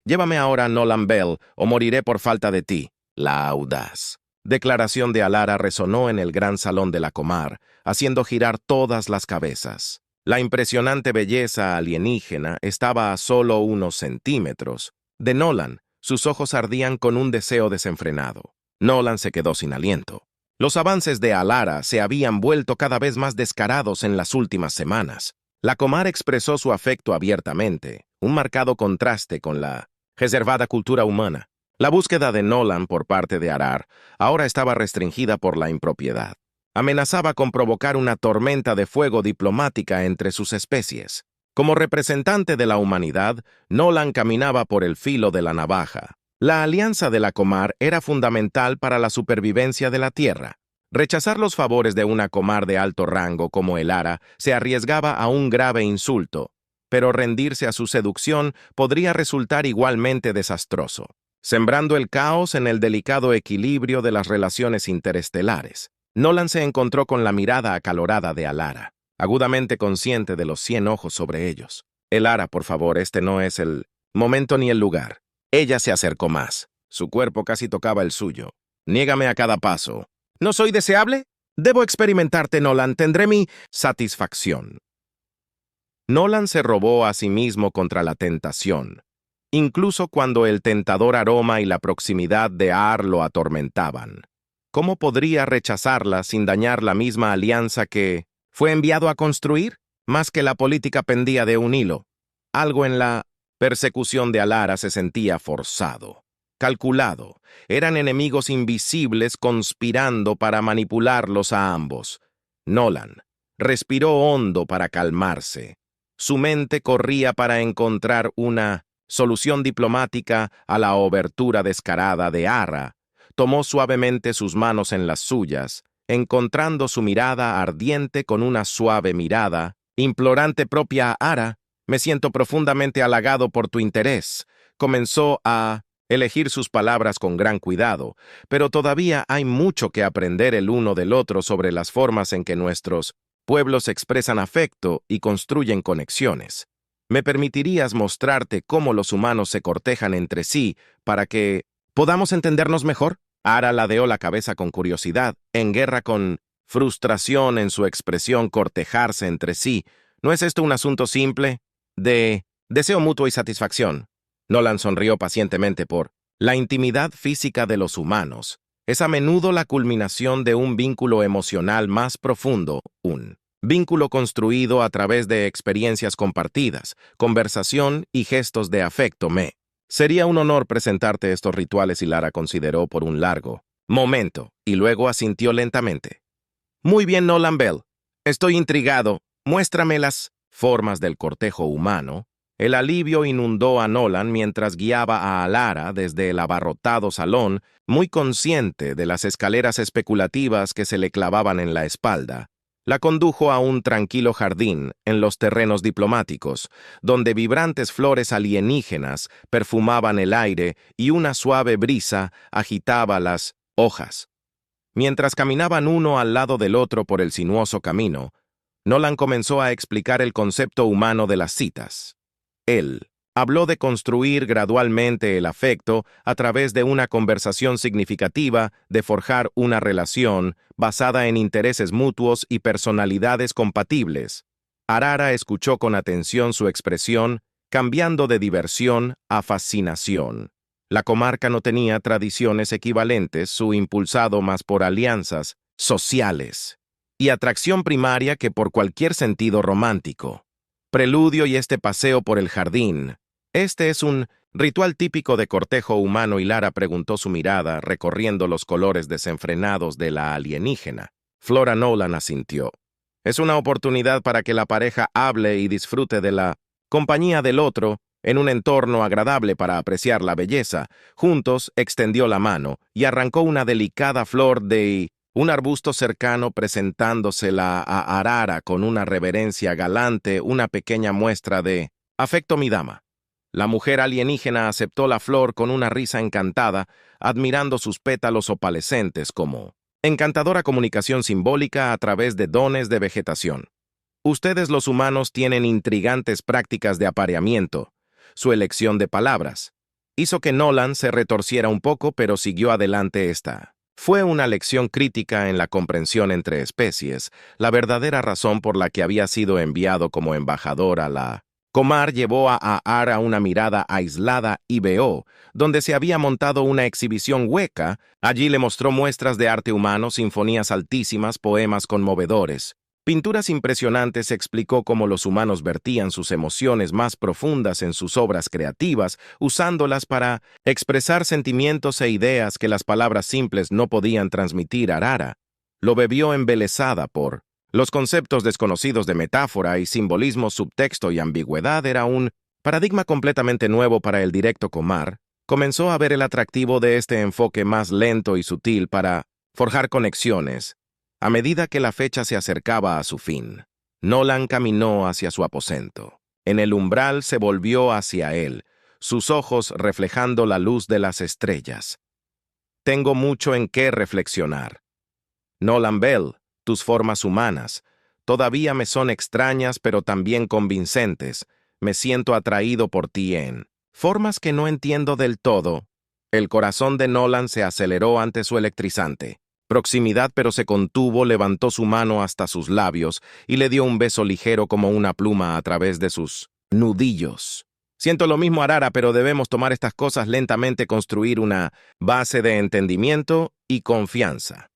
Llévame ahora, Nolan Bell, o moriré por falta de ti. La audaz declaración de Alara resonó en el gran salón de la Comar, haciendo girar todas las cabezas. La impresionante belleza alienígena estaba a solo unos centímetros. De Nolan, sus ojos ardían con un deseo desenfrenado. Nolan se quedó sin aliento. Los avances de Alara se habían vuelto cada vez más descarados en las últimas semanas. La Comar expresó su afecto abiertamente, un marcado contraste con la reservada cultura humana. La búsqueda de Nolan por parte de Arar ahora estaba restringida por la impropiedad. Amenazaba con provocar una tormenta de fuego diplomática entre sus especies. Como representante de la humanidad, Nolan caminaba por el filo de la navaja. La alianza de la Comar era fundamental para la supervivencia de la Tierra. Rechazar los favores de una Comar de alto rango como el Ara se arriesgaba a un grave insulto, pero rendirse a su seducción podría resultar igualmente desastroso, sembrando el caos en el delicado equilibrio de las relaciones interestelares. Nolan se encontró con la mirada acalorada de Alara, agudamente consciente de los 100 ojos sobre ellos. Alara, por favor, este no es el momento ni el lugar. Ella se acercó más. Su cuerpo casi tocaba el suyo. Niégame a cada paso. ¿No soy deseable? Debo experimentarte, Nolan. Tendré mi satisfacción. Nolan se robó a sí mismo contra la tentación, incluso cuando el tentador aroma y la proximidad de Ar lo atormentaban. ¿Cómo podría rechazarla sin dañar la misma alianza que fue enviado a construir? Más que la política pendía de un hilo. Algo en la persecución de Alara se sentía forzado, calculado. Eran enemigos invisibles conspirando para manipularlos a ambos. Nolan respiró hondo para calmarse. Su mente corría para encontrar una solución diplomática a la obertura descarada de Ara. Tomó suavemente sus manos en las suyas, encontrando su mirada ardiente con una suave mirada, implorante propia a Ara. Me siento profundamente halagado por tu interés. Comenzó a elegir sus palabras con gran cuidado, pero todavía hay mucho que aprender el uno del otro sobre las formas en que nuestros pueblos expresan afecto y construyen conexiones. ¿Me permitirías mostrarte cómo los humanos se cortejan entre sí para que podamos entendernos mejor? Ara ladeó la cabeza con curiosidad, en guerra con frustración en su expresión cortejarse entre sí. ¿No es esto un asunto simple de deseo mutuo y satisfacción? Nolan sonrió pacientemente por la intimidad física de los humanos. Es a menudo la culminación de un vínculo emocional más profundo, un vínculo construido a través de experiencias compartidas, conversación y gestos de afecto. Sería un honor presentarte estos rituales, y Lara consideró por un largo momento, y luego asintió lentamente. Muy bien, Nolan Bell. Estoy intrigado. Muéstrame las formas del cortejo humano. El alivio inundó a Nolan mientras guiaba a Alara desde el abarrotado salón, muy consciente de las escaleras especulativas que se le clavaban en la espalda. La condujo a un tranquilo jardín en los terrenos diplomáticos, donde vibrantes flores alienígenas perfumaban el aire y una suave brisa agitaba las hojas. Mientras caminaban uno al lado del otro por el sinuoso camino, Nolan comenzó a explicar el concepto humano de las citas. Él habló de construir gradualmente el afecto a través de una conversación significativa, de forjar una relación basada en intereses mutuos y personalidades compatibles. Alara escuchó con atención su expresión, cambiando de diversión a fascinación. La comarca no tenía tradiciones equivalentes, su impulsado más por alianzas sociales y atracción primaria que por cualquier sentido romántico. Preludio y este paseo por el jardín. Este es un ritual típico de cortejo humano, y Lara preguntó, su mirada recorriendo los colores desenfrenados de la alienígena. Flora Nolan asintió. Es una oportunidad para que la pareja hable y disfrute de la compañía del otro en un entorno agradable para apreciar la belleza. Juntos extendió la mano y arrancó una delicada flor de un arbusto cercano, presentándosela a Alara con una reverencia galante, una pequeña muestra de afecto, mi dama. La mujer alienígena aceptó la flor con una risa encantada, admirando sus pétalos opalescentes como encantadora comunicación simbólica a través de dones de vegetación. Ustedes los humanos tienen intrigantes prácticas de apareamiento. Su elección de palabras. hizo que Nolan se retorciera un poco, pero siguió adelante esta. Fue una lección crítica en la comprensión entre especies, la verdadera razón por la que había sido enviado como embajador a la... Comar llevó a Aar a una mirada aislada y veó, donde se había montado una exhibición hueca. Allí le mostró muestras de arte humano, sinfonías altísimas, poemas conmovedores. Pinturas impresionantes. Explicó cómo los humanos vertían sus emociones más profundas en sus obras creativas, usándolas para expresar sentimientos e ideas que las palabras simples no podían transmitir. Arara lo bebió embelesada por los conceptos desconocidos de metáfora y simbolismo, subtexto y ambigüedad. Era un paradigma completamente nuevo para el directo Comar. Comenzó a ver el atractivo de este enfoque más lento y sutil para forjar conexiones. A medida que la fecha se acercaba a su fin, Nolan caminó hacia su aposento. En el umbral se volvió hacia él, sus ojos reflejando la luz de las estrellas. Tengo mucho en qué reflexionar. Nolan Bell, tus formas humanas todavía me son extrañas, pero también convincentes. Me siento atraído por ti en formas que no entiendo del todo. El corazón de Nolan se aceleró ante su electrizante proximidad, pero se contuvo, levantó su mano hasta sus labios y le dio un beso ligero como una pluma a través de sus nudillos. Siento lo mismo, Arara, pero debemos tomar estas cosas lentamente, construir una base de entendimiento y confianza.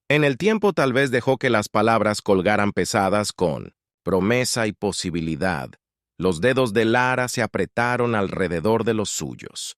En el tiempo tal vez dejó que las palabras colgaran pesadas con promesa y posibilidad. Los dedos de Lara se apretaron alrededor de los suyos.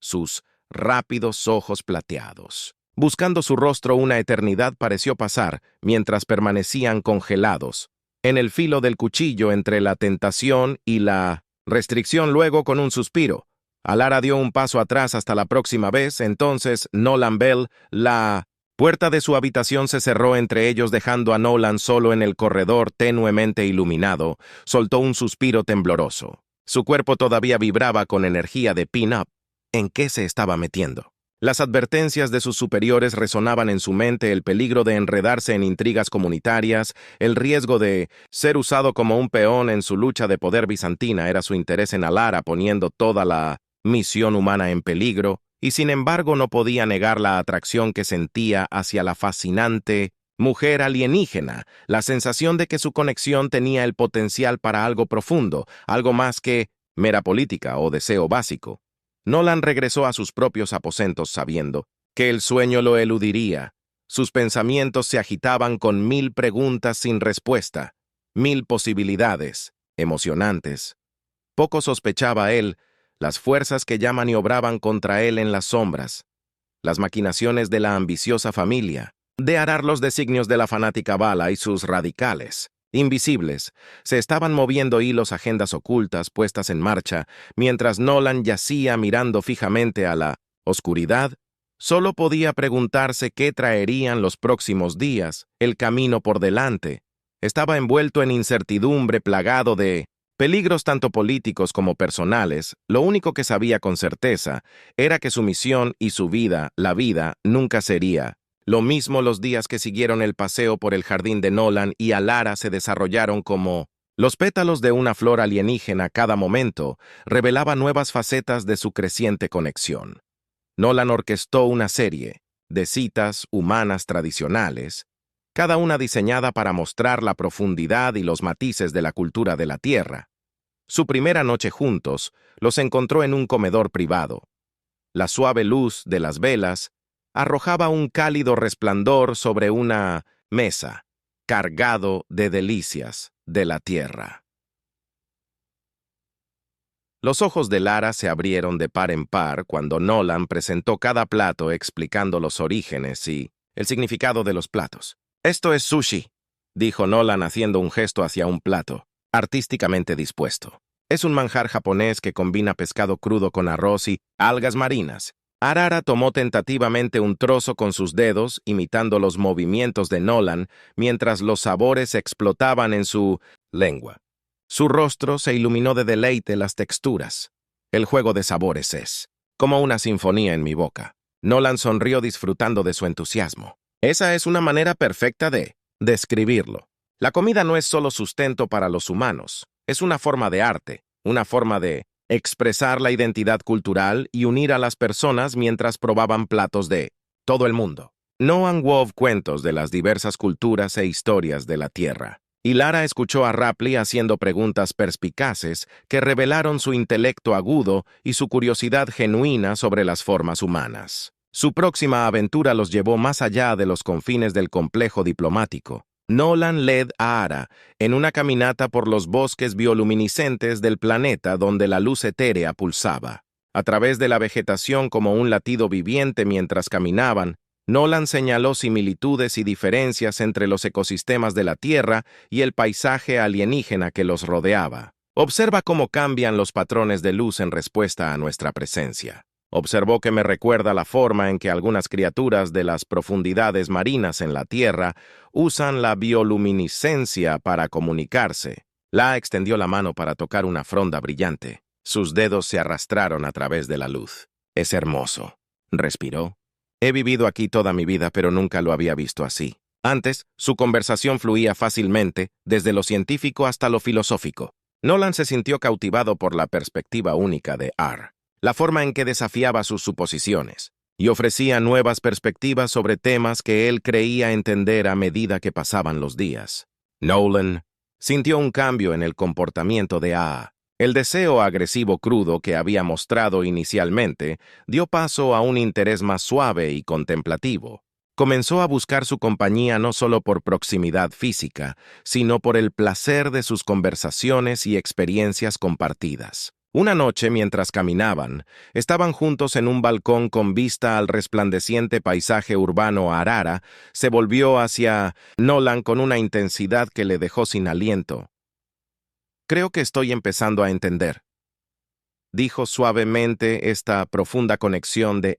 Sus rápidos ojos plateados, buscando su rostro una eternidad, pareció pasar, mientras permanecían congelados, en el filo del cuchillo entre la tentación y la restricción. Luego, con un suspiro, Alara dio un paso atrás. Hasta la próxima vez. Entonces, Nolan Bell, la puerta de su habitación se cerró entre ellos, dejando a Nolan solo en el corredor tenuemente iluminado. Soltó un suspiro tembloroso. Su cuerpo todavía vibraba con energía de pin-up. ¿En qué se estaba metiendo? Las advertencias de sus superiores resonaban en su mente: el peligro de enredarse en intrigas comunitarias, el riesgo de ser usado como un peón en su lucha de poder bizantina. Era su interés en Alara, poniendo toda la misión humana en peligro, y sin embargo no podía negar la atracción que sentía hacia la fascinante mujer alienígena, la sensación de que su conexión tenía el potencial para algo profundo, algo más que mera política o deseo básico. Nolan regresó a sus propios aposentos sabiendo que el sueño lo eludiría. Sus pensamientos se agitaban con 1000 preguntas sin respuesta, 1000 posibilidades emocionantes. Poco sospechaba él las fuerzas que ya maniobraban contra él en las sombras, las maquinaciones de la ambiciosa familia, de arar los designios de la fanática Vala y sus radicales. Invisibles, se estaban moviendo hilos, agendas ocultas puestas en marcha, mientras Nolan yacía mirando fijamente a la oscuridad. Solo podía preguntarse qué traerían los próximos días, el camino por delante. Estaba envuelto en incertidumbre, plagado de peligros tanto políticos como personales. Lo único que sabía con certeza era que su misión y su vida, la vida, nunca sería lo mismo. Los días que siguieron el paseo por el jardín de Nolan y Alara se desarrollaron como los pétalos de una flor alienígena. Cada momento revelaba nuevas facetas de su creciente conexión. Nolan orquestó una serie de citas humanas tradicionales, cada una diseñada para mostrar la profundidad y los matices de la cultura de la Tierra. Su primera noche juntos los encontró en un comedor privado. La suave luz de las velas arrojaba un cálido resplandor sobre una mesa, cargado de delicias de la tierra. Los ojos de Lara se abrieron de par en par cuando Nolan presentó cada plato, explicando los orígenes y el significado de los platos. «Esto es sushi», dijo Nolan haciendo un gesto hacia un plato, artísticamente dispuesto. «Es un manjar japonés que combina pescado crudo con arroz y algas marinas». Arara tomó tentativamente un trozo con sus dedos, imitando los movimientos de Nolan, mientras los sabores explotaban en su lengua. Su rostro se iluminó de deleite. Las texturas. El juego de sabores es como una sinfonía en mi boca. Nolan sonrió, disfrutando de su entusiasmo. Esa es una manera perfecta de describirlo. La comida no es solo sustento para los humanos, es una forma de arte, una forma de expresar la identidad cultural y unir a las personas mientras probaban platos de todo el mundo. Nolan wove cuentos de las diversas culturas e historias de la Tierra, y Lara escuchó a Rapley haciendo preguntas perspicaces que revelaron su intelecto agudo y su curiosidad genuina sobre las formas humanas. Su próxima aventura los llevó más allá de los confines del complejo diplomático. Nolan led a Ara en una caminata por los bosques bioluminiscentes del planeta donde la luz etérea pulsaba. A través de la vegetación como un latido viviente mientras caminaban, Nolan señaló similitudes y diferencias entre los ecosistemas de la Tierra y el paisaje alienígena que los rodeaba. Observa cómo cambian los patrones de luz en respuesta a nuestra presencia. Observó que me recuerda la forma en que algunas criaturas de las profundidades marinas en la Tierra usan la bioluminiscencia para comunicarse. La extendió la mano para tocar una fronda brillante. Sus dedos se arrastraron a través de la luz. Es hermoso. Respiró. He vivido aquí toda mi vida, pero nunca lo había visto así. Antes, su conversación fluía fácilmente, desde lo científico hasta lo filosófico. Nolan se sintió cautivado por la perspectiva única de Ar, la forma en que desafiaba sus suposiciones, y ofrecía nuevas perspectivas sobre temas que él creía entender a medida que pasaban los días. Nolan sintió un cambio en el comportamiento de A. El deseo agresivo crudo que había mostrado inicialmente dio paso a un interés más suave y contemplativo. Comenzó a buscar su compañía no solo por proximidad física, sino por el placer de sus conversaciones y experiencias compartidas. Una noche, mientras caminaban, estaban juntos en un balcón con vista al resplandeciente paisaje urbano Arara. Se volvió hacia Nolan con una intensidad que le dejó sin aliento. «Creo que estoy empezando a entender», dijo suavemente. Esta profunda conexión de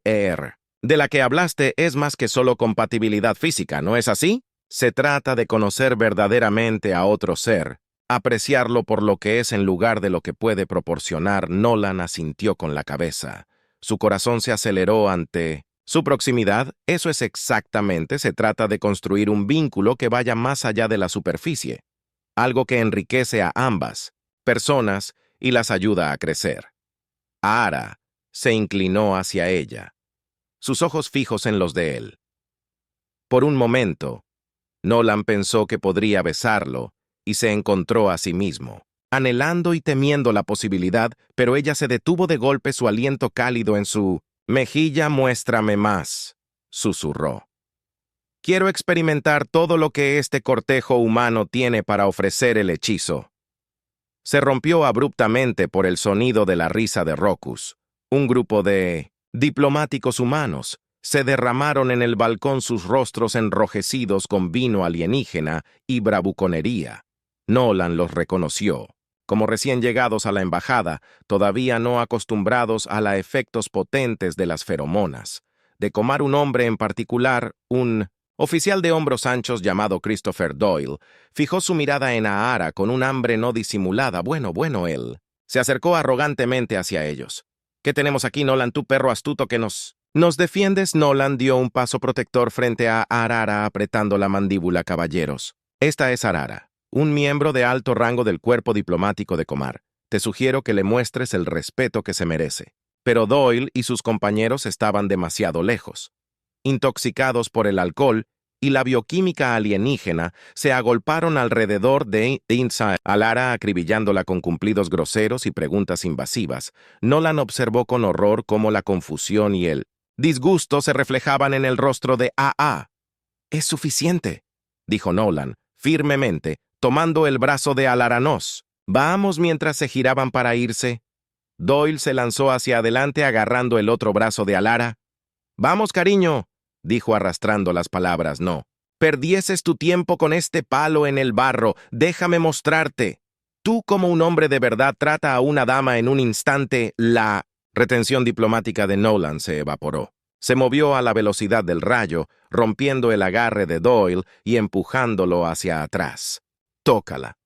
de la que hablaste es más que solo compatibilidad física, ¿no es así? Se trata de conocer verdaderamente a otro ser, apreciarlo por lo que es en lugar de lo que puede proporcionar. Nolan asintió con la cabeza. Su corazón se aceleró ante su proximidad. Eso es exactamente. Se trata de construir un vínculo que vaya más allá de la superficie, algo que enriquece a ambas personas y las ayuda a crecer. Ara se inclinó hacia ella, sus ojos fijos en los de él. Por un momento, Nolan pensó que podría besarlo y se encontró a sí mismo, anhelando y temiendo la posibilidad, pero ella se detuvo de golpe, su aliento cálido en su mejilla. «Muéstrame más», susurró. «Quiero experimentar todo lo que este cortejo humano tiene para ofrecer». El hechizo se rompió abruptamente por el sonido de la risa de Rocus. Un grupo de diplomáticos humanos se derramaron en el balcón, sus rostros enrojecidos con vino alienígena y bravuconería. Nolan los reconoció, como recién llegados a la embajada, todavía no acostumbrados a los efectos potentes de las feromonas. De Comar, un hombre en particular, un oficial de hombros anchos llamado Christopher Doyle, fijó su mirada en Ara con un hambre no disimulada. Bueno, él se acercó arrogantemente hacia ellos. «¿Qué tenemos aquí, Nolan, tú perro astuto que nos defiendes?» Nolan dio un paso protector frente a Arara, apretando la mandíbula. «Caballeros, esta es Arara, un miembro de alto rango del cuerpo diplomático de Comar. Te sugiero que le muestres el respeto que se merece». Pero Doyle y sus compañeros estaban demasiado lejos. Intoxicados por el alcohol y la bioquímica alienígena, se agolparon alrededor de Inside. A Lara, acribillándola con cumplidos groseros y preguntas invasivas, Nolan observó con horror cómo la confusión y el disgusto se reflejaban en el rostro de A.A. «Es suficiente», dijo Nolan, firmemente, tomando el brazo de Alaranos. «Vamos». Mientras se giraban para irse, Doyle se lanzó hacia adelante agarrando el otro brazo de Alara. «Vamos, cariño», dijo arrastrando las palabras. «No perdieses tu tiempo con este palo en el barro. Déjame mostrarte. Tú, como un hombre de verdad, trata a una dama en un instante». La retención diplomática de Nolan se evaporó. Se movió a la velocidad del rayo, rompiendo el agarre de Doyle y empujándolo hacia atrás. «Tócala».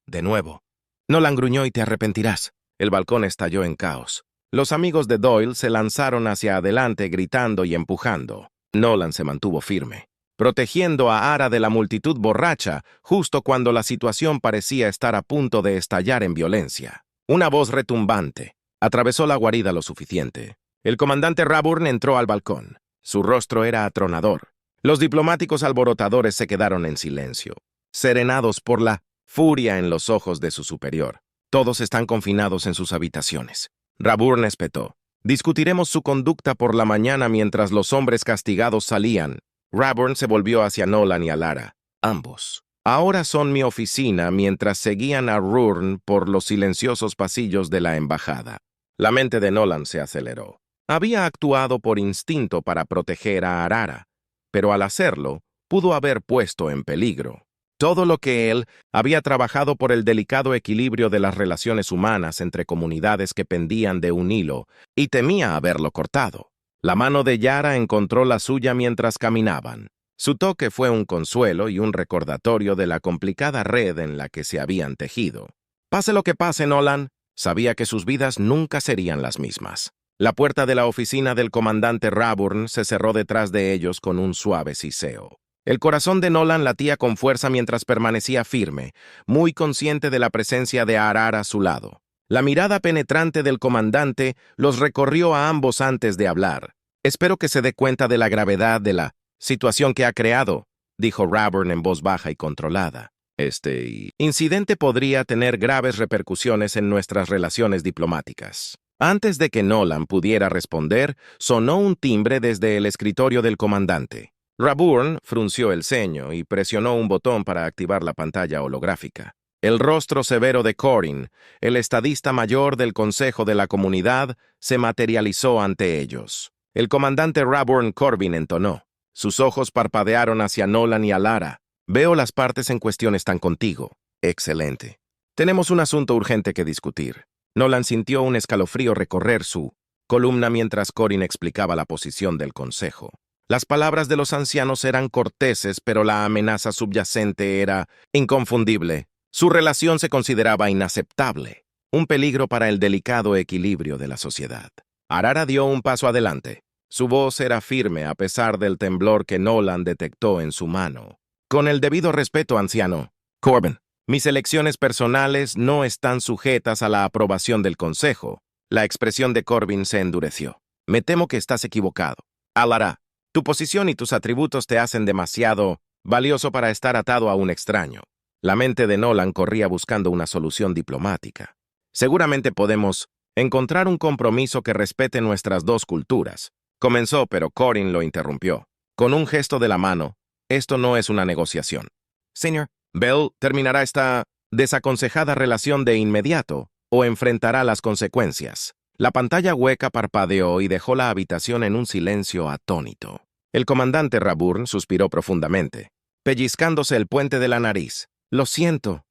«De nuevo». Nolan gruñó. «Y te arrepentirás». El balcón estalló en caos. Los amigos de Doyle se lanzaron hacia adelante gritando y empujando. Nolan se mantuvo firme, protegiendo a Ara de la multitud borracha justo cuando la situación parecía estar a punto de estallar en violencia. Una voz retumbante, Atravesó la guarida lo suficiente. El comandante Raburn entró al balcón. Su rostro era atronador. Los diplomáticos alborotadores se quedaron en silencio, serenados por la furia en los ojos de su superior. Todos están confinados en sus habitaciones. Raburn espetó. Discutiremos su conducta por la mañana mientras los hombres castigados salían. Raburn se volvió hacia Nolan y Alara. Ambos. Ahora son mi oficina mientras seguían a Ruhrn por los silenciosos pasillos de la embajada. La mente de Nolan se aceleró. Había actuado por instinto para proteger a Arara, pero al hacerlo, pudo haber puesto en peligro todo lo que él había trabajado por el delicado equilibrio de las relaciones humanas entre comunidades que pendían de un hilo, y temía haberlo cortado. La mano de Yara encontró la suya mientras caminaban. Su toque fue un consuelo y un recordatorio de la complicada red en la que se habían tejido. Pase lo que pase, Nolan, sabía que sus vidas nunca serían las mismas. La puerta de la oficina del comandante Raburn se cerró detrás de ellos con un suave siseo. El corazón de Nolan latía con fuerza mientras permanecía firme, muy consciente de la presencia de Arara a su lado. La mirada penetrante del comandante los recorrió a ambos antes de hablar. Espero que se dé cuenta de la gravedad de la situación que ha creado, dijo Raburn en voz baja y controlada. Este incidente podría tener graves repercusiones en nuestras relaciones diplomáticas. Antes de que Nolan pudiera responder, sonó un timbre desde el escritorio del comandante. Raburn frunció el ceño y presionó un botón para activar la pantalla holográfica. El rostro severo de Corin, el estadista mayor del Consejo de la Comunidad, se materializó ante ellos. El comandante Raburn Corbin entonó. Sus ojos parpadearon hacia Nolan y Alara. Veo las partes en cuestión están contigo. Excelente. Tenemos un asunto urgente que discutir. Nolan sintió un escalofrío recorrer su columna mientras Corin explicaba la posición del Consejo. Las palabras de los ancianos eran corteses, pero la amenaza subyacente era inconfundible. Su relación se consideraba inaceptable, un peligro para el delicado equilibrio de la sociedad. Arara dio un paso adelante. Su voz era firme a pesar del temblor que Nolan detectó en su mano. Con el debido respeto, anciano. Corbin, mis elecciones personales no están sujetas a la aprobación del Consejo. La expresión de Corbin se endureció. Me temo que estás equivocado. Alara, tu posición y tus atributos te hacen demasiado valioso para estar atado a un extraño. La mente de Nolan corría buscando una solución diplomática. Seguramente podemos encontrar un compromiso que respete nuestras dos culturas. Comenzó, pero Corin lo interrumpió. Con un gesto de la mano, esto no es una negociación. Señor, Bell terminará esta desaconsejada relación de inmediato o enfrentará las consecuencias. La pantalla hueca parpadeó y dejó la habitación en un silencio atónito. El comandante Raburn suspiró profundamente, pellizcándose el puente de la nariz. Lo siento,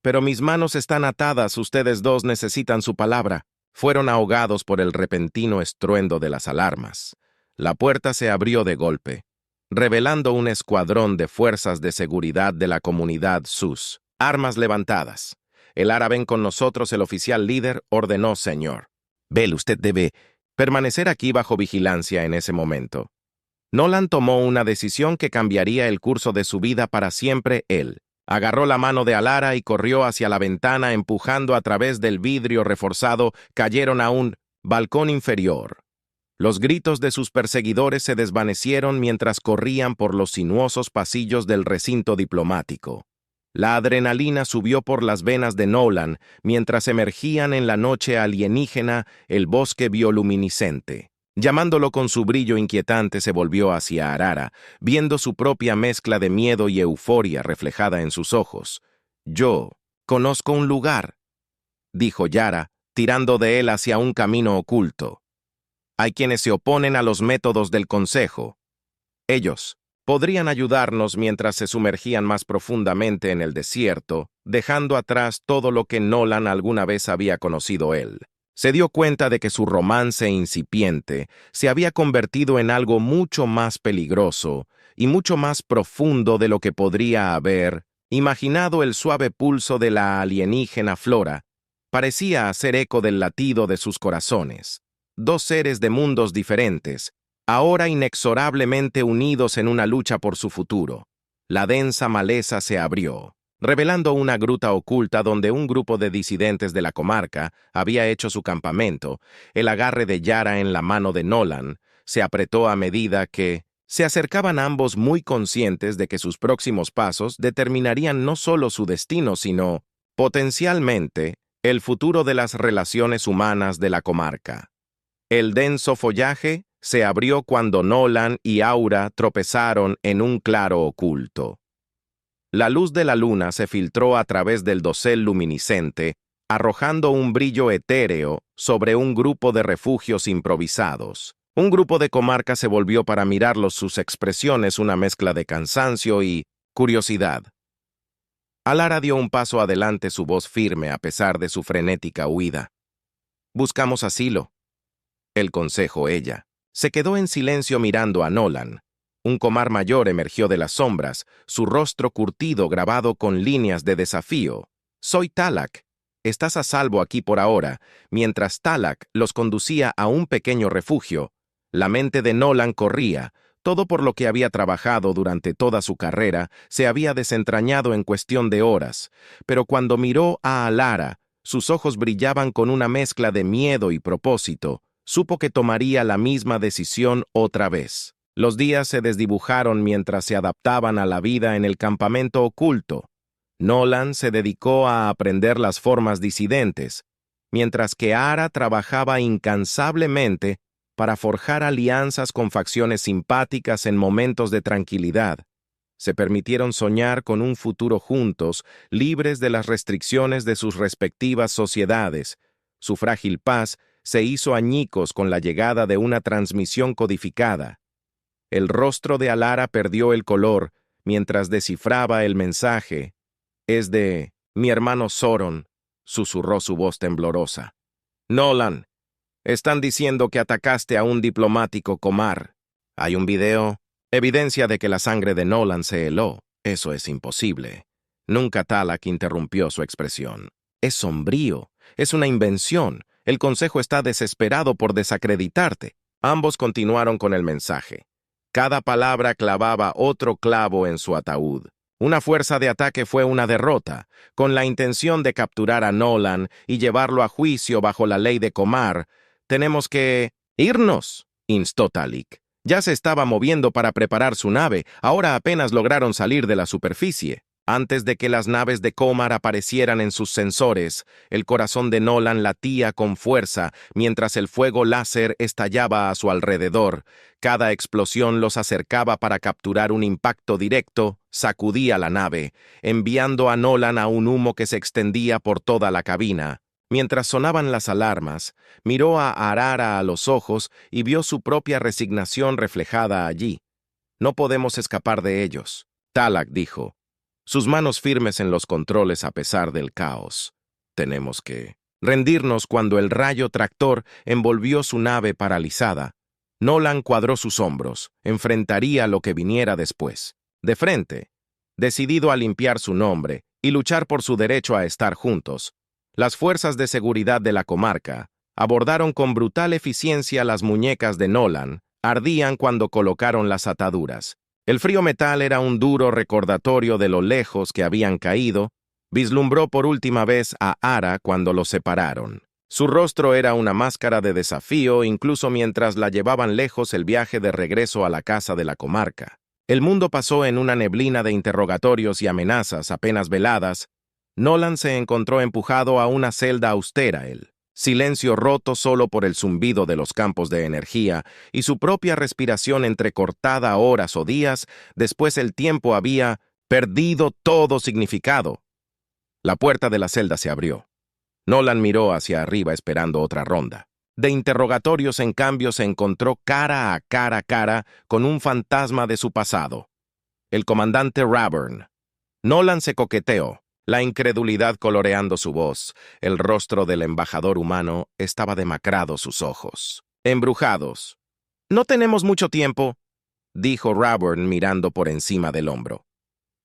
pero mis manos están atadas, ustedes dos necesitan su palabra. Fueron ahogados por el repentino estruendo de las alarmas. La puerta se abrió de golpe, revelando un escuadrón de fuerzas de seguridad de la comunidad SUS. Armas levantadas. El ara ven con nosotros, el oficial líder ordenó, señor. Bell, usted debe permanecer aquí bajo vigilancia en ese momento. Nolan tomó una decisión que cambiaría el curso de su vida para siempre. Él agarró la mano de Alara y corrió hacia la ventana, empujando a través del vidrio reforzado. Cayeron a un balcón inferior. Los gritos de sus perseguidores se desvanecieron mientras corrían por los sinuosos pasillos del recinto diplomático. La adrenalina subió por las venas de Nolan mientras emergían en la noche alienígena el bosque bioluminiscente. Llamándolo con su brillo inquietante, se volvió hacia Arara, viendo su propia mezcla de miedo y euforia reflejada en sus ojos. «Yo conozco un lugar», dijo Yara, tirando de él hacia un camino oculto. «Hay quienes se oponen a los métodos del Consejo. Ellos podrían ayudarnos mientras se sumergían más profundamente en el desierto, dejando atrás todo lo que Nolan alguna vez había conocido él. Se dio cuenta de que su romance incipiente se había convertido en algo mucho más peligroso y mucho más profundo de lo que podría haber imaginado. El suave pulso de la alienígena Flora parecía hacer eco del latido de sus corazones. Dos seres de mundos diferentes, ahora inexorablemente unidos en una lucha por su futuro. La densa maleza se abrió. revelando una gruta oculta donde un grupo de disidentes de la comarca había hecho su campamento. El agarre de Yara en la mano de Nolan se apretó a medida que se acercaban ambos, muy conscientes de que sus próximos pasos determinarían no solo su destino, sino, potencialmente, el futuro de las relaciones humanas de la comarca. El denso follaje se abrió cuando Nolan y Aura tropezaron en un claro oculto. La luz de la luna se filtró a través del dosel luminiscente, arrojando un brillo etéreo sobre un grupo de refugios improvisados. Un grupo de comarca se volvió para mirarlos, sus expresiones una mezcla de cansancio y curiosidad. Alara dio un paso adelante, su voz firme a pesar de su frenética huida. «Buscamos asilo», el consejo ella. Se quedó en silencio mirando a Nolan. Un comar mayor emergió de las sombras, su rostro curtido grabado con líneas de desafío. «Soy Talak. Estás a salvo aquí por ahora», mientras Talak los conducía a un pequeño refugio. La mente de Nolan corría. Todo por lo que había trabajado durante toda su carrera se había desentrañado en cuestión de horas, pero cuando miró a Alara, sus ojos brillaban con una mezcla de miedo y propósito. Supo que tomaría la misma decisión otra vez. Los días se desdibujaron mientras se adaptaban a la vida en el campamento oculto. Nolan se dedicó a aprender las formas disidentes, mientras que Ara trabajaba incansablemente para forjar alianzas con facciones simpáticas en momentos de tranquilidad. Se permitieron soñar con un futuro juntos, libres de las restricciones de sus respectivas sociedades. Su frágil paz se hizo añicos con la llegada de una transmisión codificada. El rostro de Alara perdió el color mientras descifraba el mensaje. «Es de mi hermano Soron», susurró su voz temblorosa. «Nolan, están diciendo que atacaste a un diplomático comar. Hay un video, evidencia de que la sangre de Nolan se heló. Eso es imposible». Nunca Talak interrumpió su expresión. «Es sombrío, es una invención. El consejo está desesperado por desacreditarte». Ambos continuaron con el mensaje. Cada palabra clavaba otro clavo en su ataúd. Una fuerza de ataque fue una derrota, con la intención de capturar a Nolan y llevarlo a juicio bajo la ley de Comar. «Tenemos que irnos», instó Talik. Ya se estaba moviendo para preparar su nave, ahora apenas lograron salir de la superficie. Antes de que las naves de Comar aparecieran en sus sensores, el corazón de Nolan latía con fuerza mientras el fuego láser estallaba a su alrededor. Cada explosión los acercaba para capturar un impacto directo, sacudía la nave, enviando a Nolan a un humo que se extendía por toda la cabina. Mientras sonaban las alarmas, miró a Arara a los ojos y vio su propia resignación reflejada allí. «No podemos escapar de ellos», Talak dijo, sus manos firmes en los controles a pesar del caos. «Tenemos que rendirnos». Cuando el rayo tractor envolvió su nave paralizada, Nolan cuadró sus hombros, enfrentaría lo que viniera después. De frente, decidido a limpiar su nombre y luchar por su derecho a estar juntos, las fuerzas de seguridad de la comarca abordaron con brutal eficiencia las muñecas de Nolan, ardían cuando colocaron las ataduras. El frío metal era un duro recordatorio de lo lejos que habían caído. Vislumbró por última vez a Ara cuando los separaron. Su rostro era una máscara de desafío, incluso mientras la llevaban lejos el viaje de regreso a la casa de la comarca. El mundo pasó en una neblina de interrogatorios y amenazas apenas veladas. Nolan se encontró empujado a una celda austera, el silencio roto solo por el zumbido de los campos de energía y su propia respiración entrecortada horas o días. Después el tiempo había perdido todo significado. La puerta de la celda se abrió. Nolan miró hacia arriba esperando otra ronda. De interrogatorios, en cambio, se encontró cara a cara con un fantasma de su pasado, el comandante Raburn. Nolan se coqueteó, la incredulidad coloreando su voz. El rostro del embajador humano estaba demacrado, sus ojos embrujados. «No tenemos mucho tiempo», dijo Raburn mirando por encima del hombro.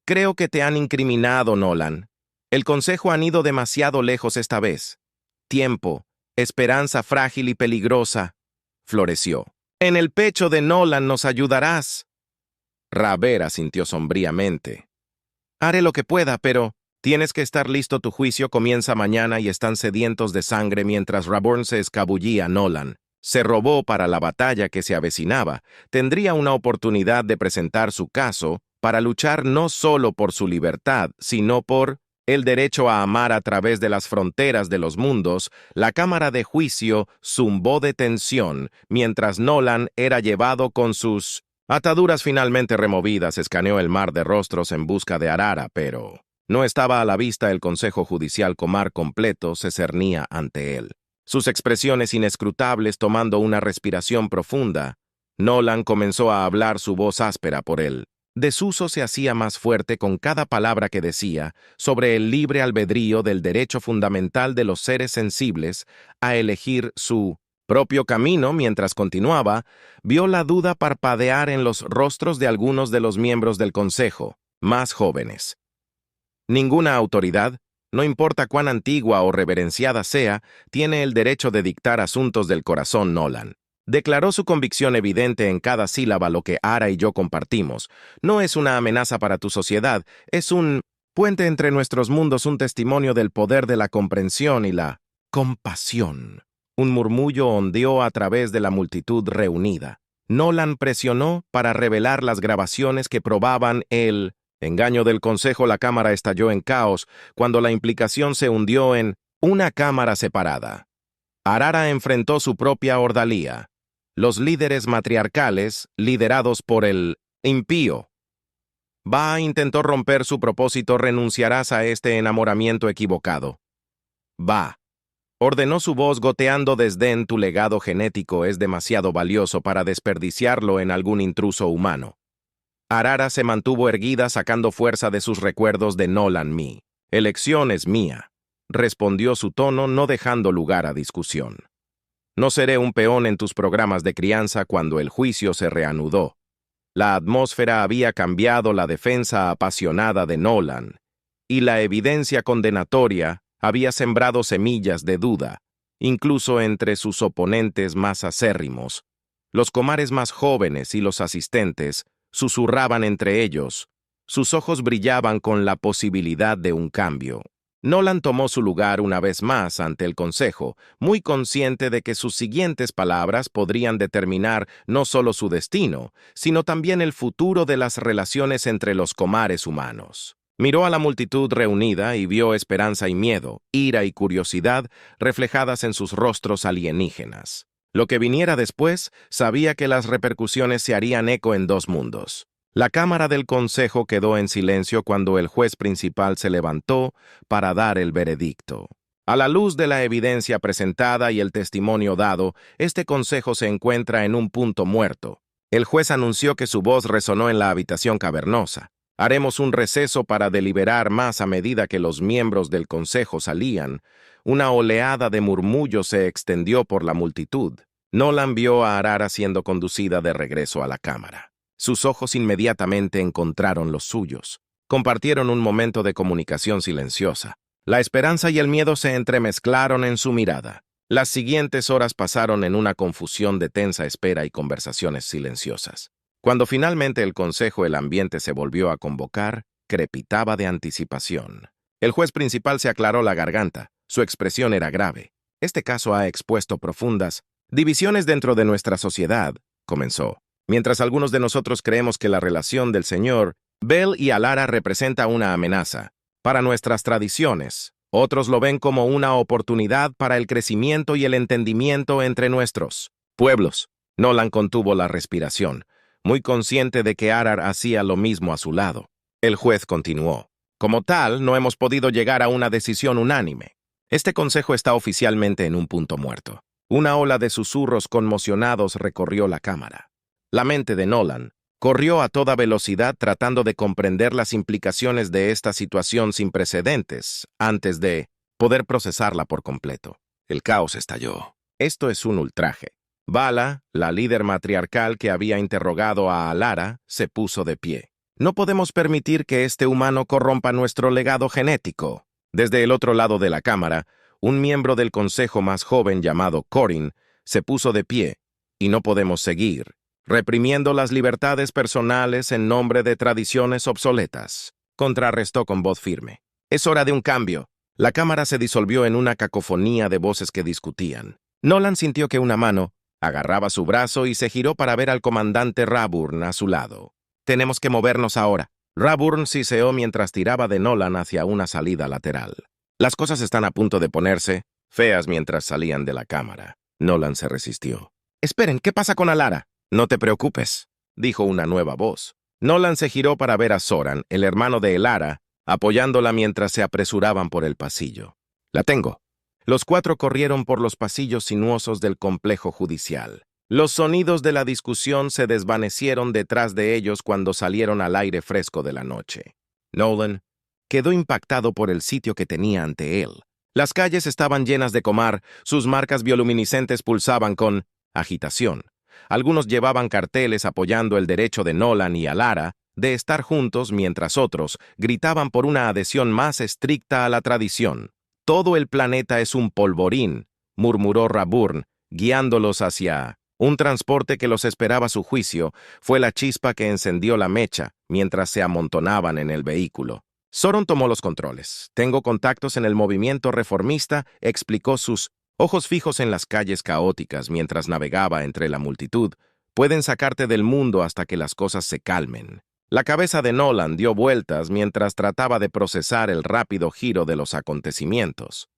«Creo que te han incriminado, Nolan. El consejo han ido demasiado lejos esta vez. Tiempo, esperanza frágil y peligrosa», floreció. «En el pecho de Nolan nos ayudarás». Raber asintió sombríamente. «Haré lo que pueda, pero Tienes que estar listo, tu juicio comienza mañana y están sedientos de sangre mientras Raborn se escabullía. Nolan se robó para la batalla que se avecinaba. Tendría una oportunidad de presentar su caso para luchar no solo por su libertad, sino por el derecho a amar a través de las fronteras de los mundos. La cámara de juicio zumbó de tensión mientras Nolan era llevado con sus ataduras finalmente removidas. Escaneó el mar de rostros en busca de Arara, pero no estaba a la vista. El Consejo Judicial Comar completo se cernía ante él, sus expresiones inescrutables. Tomando una respiración profunda, Nolan comenzó a hablar, su voz áspera por él desuso se hacía más fuerte con cada palabra que decía sobre el libre albedrío del derecho fundamental de los seres sensibles a elegir su propio camino. Mientras continuaba, vio la duda parpadear en los rostros de algunos de los miembros del consejo, más jóvenes. Ninguna autoridad, no importa cuán antigua o reverenciada sea, tiene el derecho de dictar asuntos del corazón. Nolan declaró su convicción evidente en cada sílaba. Lo que Ara y yo compartimos no es una amenaza para tu sociedad, es un puente entre nuestros mundos, un testimonio del poder de la comprensión y la compasión. Un murmullo ondeó a través de la multitud reunida. Nolan presionó para revelar las grabaciones que probaban el engaño del consejo. La cámara estalló en caos cuando la implicación se hundió en una cámara separada. Arara enfrentó su propia ordalía. Los líderes matriarcales, liderados por el impío. Va intentó romper su propósito. Renunciarás a este enamoramiento equivocado. Va ordenó, su voz goteando desdén. Tu legado genético es demasiado valioso para desperdiciarlo en algún intruso humano. Arara se mantuvo erguida, sacando fuerza de sus recuerdos de Nolan. Mi elección es mía, respondió su tono, no dejando lugar a discusión. No seré un peón en tus programas de crianza. Cuando el juicio se reanudó, la atmósfera había cambiado. La defensa apasionada de Nolan y la evidencia condenatoria había sembrado semillas de duda, incluso entre sus oponentes más acérrimos. Los comares más jóvenes y los asistentes susurraban entre ellos. Sus ojos brillaban con la posibilidad de un cambio. Nolan tomó su lugar una vez más ante el consejo, muy consciente de que sus siguientes palabras podrían determinar no solo su destino, sino también el futuro de las relaciones entre los comares humanos. Miró a la multitud reunida y vio esperanza y miedo, ira y curiosidad reflejadas en sus rostros alienígenas. Lo que viniera después, sabía que las repercusiones se harían eco en dos mundos. La cámara del consejo quedó en silencio cuando el juez principal se levantó para dar el veredicto. A la luz de la evidencia presentada y el testimonio dado, este consejo se encuentra en un punto muerto. El juez anunció que su voz resonó en la habitación cavernosa. Haremos un receso para deliberar más. A medida que los miembros del consejo salían, una oleada de murmullos se extendió por la multitud. Nolan vio a Arara siendo conducida de regreso a la cámara. Sus ojos inmediatamente encontraron los suyos. Compartieron un momento de comunicación silenciosa. La esperanza y el miedo se entremezclaron en su mirada. Las siguientes horas pasaron en una confusión de tensa espera y conversaciones silenciosas. Cuando finalmente el consejo, el ambiente se volvió a convocar, crepitaba de anticipación. El juez principal se aclaró la garganta. Su expresión era grave. Este caso ha expuesto profundas divisiones dentro de nuestra sociedad, comenzó. Mientras algunos de nosotros creemos que la relación del señor Bell y Alara representa una amenaza para nuestras tradiciones, otros lo ven como una oportunidad para el crecimiento y el entendimiento entre nuestros pueblos. Nolan contuvo la respiración, muy consciente de que Arar hacía lo mismo a su lado. El juez continuó. Como tal, no hemos podido llegar a una decisión unánime. Este consejo está oficialmente en un punto muerto. Una ola de susurros conmocionados recorrió la cámara. La mente de Nolan corrió a toda velocidad tratando de comprender las implicaciones de esta situación sin precedentes antes de poder procesarla por completo. El caos estalló. Esto es un ultraje. Vala, la líder matriarcal que había interrogado a Alara, se puso de pie. No podemos permitir que este humano corrompa nuestro legado genético. Desde el otro lado de la cámara, un miembro del consejo más joven llamado Corin se puso de pie, y no podemos seguir reprimiendo las libertades personales en nombre de tradiciones obsoletas, contrarrestó con voz firme. Es hora de un cambio. La cámara se disolvió en una cacofonía de voces que discutían. Nolan sintió que una mano agarraba su brazo y se giró para ver al comandante Raburn a su lado. Tenemos que movernos ahora. Raburn siseó mientras tiraba de Nolan hacia una salida lateral. Las cosas están a punto de ponerse feas mientras salían de la cámara. Nolan se resistió. Esperen, ¿qué pasa con Alara? No te preocupes, dijo una nueva voz. Nolan se giró para ver a Zoran, el hermano de Elara, apoyándola mientras se apresuraban por el pasillo. La tengo. Los cuatro corrieron por los pasillos sinuosos del complejo judicial. Los sonidos de la discusión se desvanecieron detrás de ellos cuando salieron al aire fresco de la noche. Nolan quedó impactado por el sitio que tenía ante él. Las calles estaban llenas de Comar, sus marcas bioluminiscentes pulsaban con agitación. Algunos llevaban carteles apoyando el derecho de Nolan y Alara de estar juntos, mientras otros gritaban por una adhesión más estricta a la tradición. Todo el planeta es un polvorín, murmuró Raburn, guiándolos hacia un transporte que los esperaba a su juicio. Fue la chispa que encendió la mecha mientras se amontonaban en el vehículo. Zoran tomó los controles. Tengo contactos en el movimiento reformista, explicó, sus ojos fijos en las calles caóticas mientras navegaba entre la multitud. Pueden sacarte del mundo hasta que las cosas se calmen. La cabeza de Nolan dio vueltas mientras trataba de procesar el rápido giro de los acontecimientos.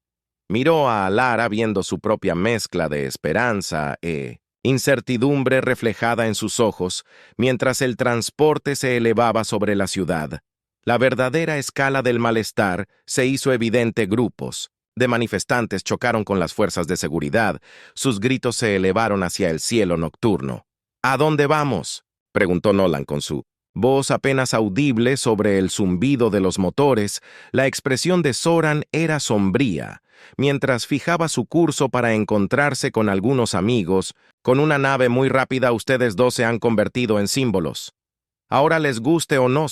Miró a Alara viendo su propia mezcla de esperanza e incertidumbre reflejada en sus ojos mientras el transporte se elevaba sobre la ciudad. La verdadera escala del malestar se hizo evidente. Grupos de manifestantes chocaron con las fuerzas de seguridad. Sus gritos se elevaron hacia el cielo nocturno. ¿A dónde vamos?, preguntó Nolan con su voz apenas audible sobre el zumbido de los motores. La expresión de Zoran era sombría, mientras fijaba su curso para encontrarse con algunos amigos. Con una nave muy rápida, ustedes dos se han convertido en símbolos. Ahora les guste o no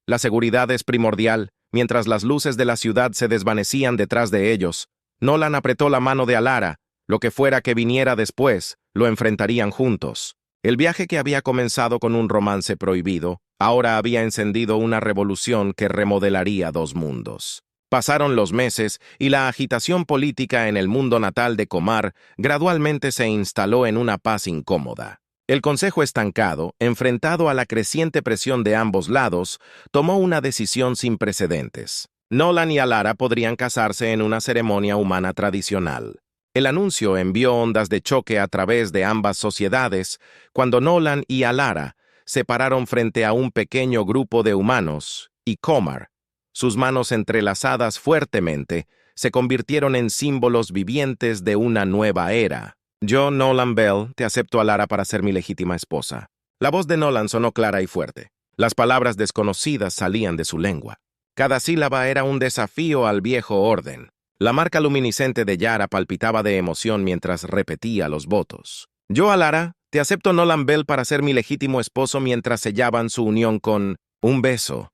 la seguridad es primordial. Mientras las luces de la ciudad se desvanecían detrás de ellos, Nolan apretó la mano de Alara. Lo que fuera que viniera después, lo enfrentarían juntos. El viaje, que había comenzado con un romance prohibido, ahora había encendido una revolución que remodelaría dos mundos. Pasaron los meses y la agitación política en el mundo natal de Comar gradualmente se instaló en una paz incómoda. El Consejo, estancado, enfrentado a la creciente presión de ambos lados, tomó una decisión sin precedentes. Nolan y Alara podrían casarse en una ceremonia humana tradicional. El anuncio envió ondas de choque a través de ambas sociedades cuando Nolan y Alara se pararon frente a un pequeño grupo de humanos y Comar. Sus manos entrelazadas fuertemente se convirtieron en símbolos vivientes de una nueva era. Yo, Nolan Bell, te acepto, Alara, para ser mi legítima esposa. La voz de Nolan sonó clara y fuerte. Las palabras desconocidas salían de su lengua. Cada sílaba era un desafío al viejo orden. La marca luminiscente de Yara palpitaba de emoción mientras repetía los votos. Yo, Alara, te acepto, Nolan Bell, para ser mi legítimo esposo, mientras sellaban su unión con un beso.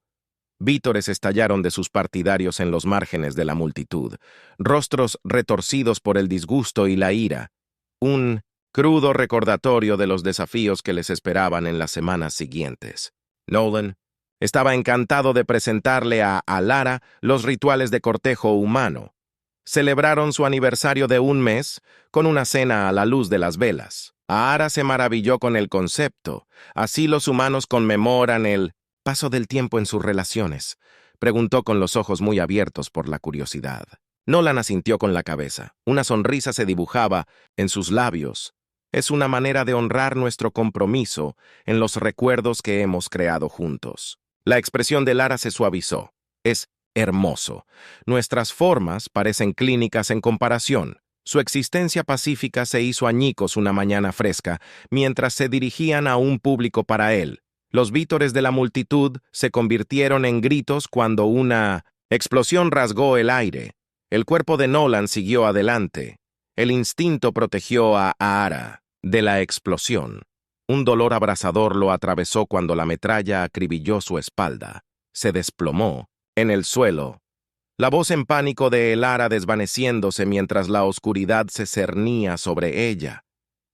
Vítores estallaron de sus partidarios en los márgenes de la multitud, rostros retorcidos por el disgusto y la ira. Un crudo recordatorio de los desafíos que les esperaban en las semanas siguientes. Nolan estaba encantado de presentarle a Alara los rituales de cortejo humano. Celebraron su aniversario de un mes con una cena a la luz de las velas. Alara se maravilló con el concepto. Así los humanos conmemoran el paso del tiempo en sus relaciones, preguntó con los ojos muy abiertos por la curiosidad. Nolan asintió con la cabeza. Una sonrisa se dibujaba en sus labios. Es una manera de honrar nuestro compromiso en los recuerdos que hemos creado juntos. La expresión de Lara se suavizó. Es hermoso. Nuestras formas parecen clínicas en comparación. Su existencia pacífica se hizo añicos una mañana fresca, mientras se dirigían a un público para él. Los vítores de la multitud se convirtieron en gritos cuando una explosión rasgó el aire. El cuerpo de Nolan siguió adelante. El instinto protegió a Alara de la explosión. Un dolor abrasador lo atravesó cuando la metralla acribilló su espalda. Se desplomó en el suelo. La voz en pánico de Alara desvaneciéndose mientras la oscuridad se cernía sobre ella.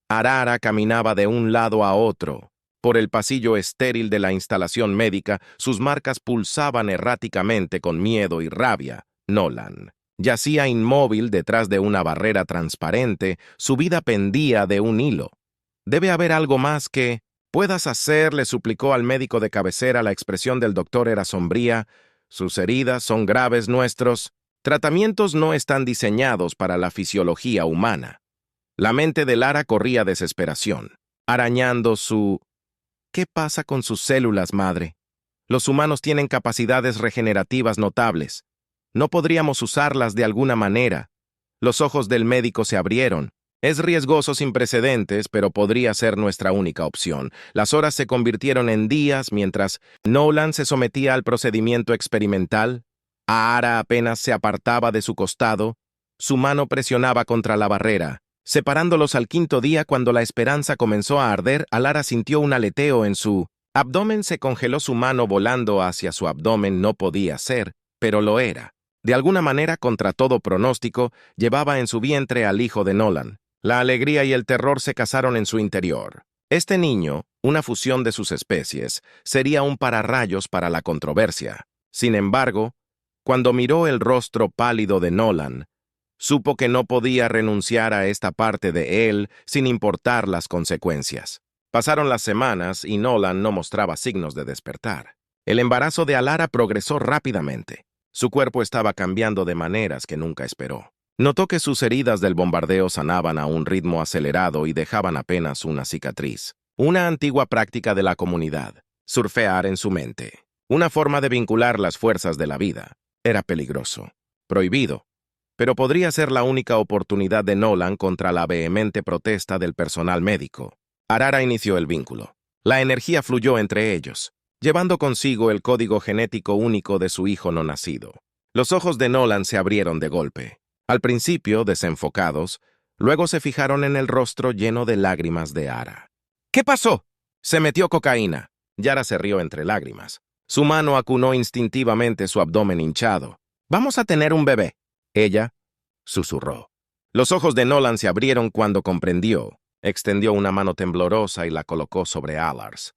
Alara caminaba de un lado a otro, Por el pasillo estéril de la instalación médica, sus marcas pulsaban erráticamente con miedo y rabia. Nolan yacía inmóvil detrás de una barrera transparente, su vida pendía de un hilo. «Debe haber algo más que puedas hacer», le suplicó al médico de cabecera. La expresión del doctor era sombría. «Sus heridas son graves, nuestros tratamientos no están diseñados para la fisiología humana». La mente de Lara corría desesperación, arañando su... ¿Qué pasa con sus células, madre? Los humanos tienen capacidades regenerativas notables. ¿No podríamos usarlas de alguna manera? Los ojos del médico se abrieron. Es riesgoso sin precedentes, pero podría ser nuestra única opción. Las horas se convirtieron en días mientras Nolan se sometía al procedimiento experimental. Aara apenas se apartaba de su costado. Su mano presionaba contra la barrera. Separándolos al quinto día, cuando la esperanza comenzó a arder, Alara sintió un aleteo en su abdomen. Se congeló, su mano volando hacia su abdomen. No podía ser, pero lo era. De alguna manera, contra todo pronóstico, llevaba en su vientre al hijo de Nolan. La alegría y el terror se casaron en su interior. Este niño, una fusión de sus especies, sería un pararrayos para la controversia. Sin embargo, cuando miró el rostro pálido de Nolan, supo que no podía renunciar a esta parte de él sin importar las consecuencias. Pasaron las semanas y Nolan no mostraba signos de despertar. El embarazo de Alara progresó rápidamente. Su cuerpo estaba cambiando de maneras que nunca esperó. Notó que sus heridas del bombardeo sanaban a un ritmo acelerado y dejaban apenas una cicatriz. Una antigua práctica de la comunidad, surfear en su mente. Una forma de vincular las fuerzas de la vida. Era peligroso, prohibido, pero podría ser la única oportunidad de Nolan contra la vehemente protesta del personal médico. Alara inició el vínculo. La energía fluyó entre ellos, llevando consigo el código genético único de su hijo no nacido. Los ojos de Nolan se abrieron de golpe. Al principio, desenfocados, luego se fijaron en el rostro lleno de lágrimas de Aara. «¿Qué pasó?» «Se metió cocaína». Yara se rió entre lágrimas. Su mano acunó instintivamente su abdomen hinchado. «Vamos a tener un bebé». Ella susurró. Los ojos de Nolan se abrieron cuando comprendió. Extendió una mano temblorosa y la colocó sobre Alars.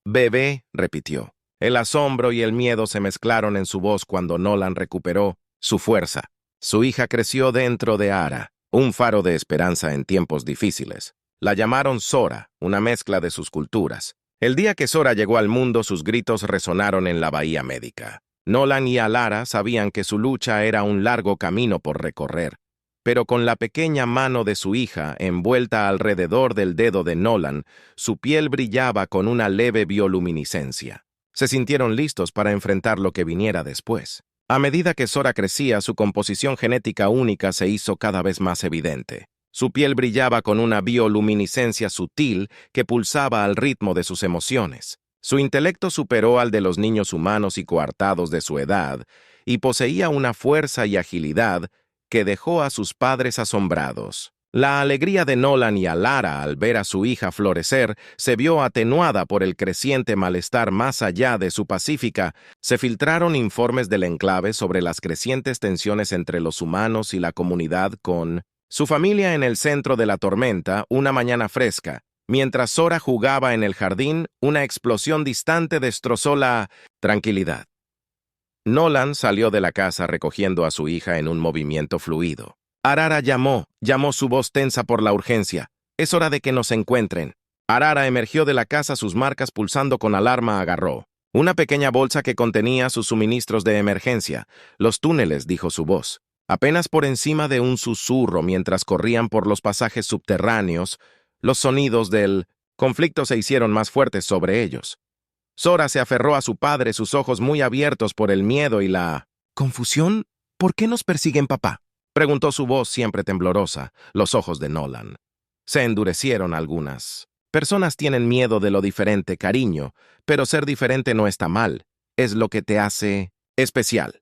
Bebé», repitió. El asombro y el miedo se mezclaron en su voz cuando Nolan recuperó su fuerza. Su hija creció dentro de Aara, un faro de esperanza en tiempos difíciles. La llamaron Sora, una mezcla de sus culturas. El día que Sora llegó al mundo, sus gritos resonaron en la bahía médica. Nolan y Alara sabían que su lucha era un largo camino por recorrer, pero con la pequeña mano de su hija envuelta alrededor del dedo de Nolan, su piel brillaba con una leve bioluminiscencia. Se sintieron listos para enfrentar lo que viniera después. A medida que Sora crecía, su composición genética única se hizo cada vez más evidente. Su piel brillaba con una bioluminiscencia sutil que pulsaba al ritmo de sus emociones. Su intelecto superó al de los niños humanos y coartados de su edad, y poseía una fuerza y agilidad que dejó a sus padres asombrados. La alegría de Nolan y Alara al ver a su hija florecer se vio atenuada por el creciente malestar más allá de su pacífica. Se filtraron informes del enclave sobre las crecientes tensiones entre los humanos y la comunidad con su familia en el centro de la tormenta. Una mañana fresca, mientras Sora jugaba en el jardín, una explosión distante destrozó la tranquilidad. Nolan salió de la casa recogiendo a su hija en un movimiento fluido. Alara llamó su voz tensa por la urgencia. «Es hora de que nos encuentren». Alara emergió de la casa, sus marcas pulsando con alarma. Agarró una pequeña bolsa que contenía sus suministros de emergencia. «Los túneles», dijo su voz, apenas por encima de un susurro mientras corrían por los pasajes subterráneos. Los sonidos del conflicto se hicieron más fuertes sobre ellos. Sora se aferró a su padre, sus ojos muy abiertos por el miedo y la confusión. «¿Por qué nos persiguen, papá?», preguntó su voz siempre temblorosa. Los ojos de Nolan se endurecieron. «Algunas personas tienen miedo de lo diferente, cariño, pero ser diferente no está mal. Es lo que te hace especial».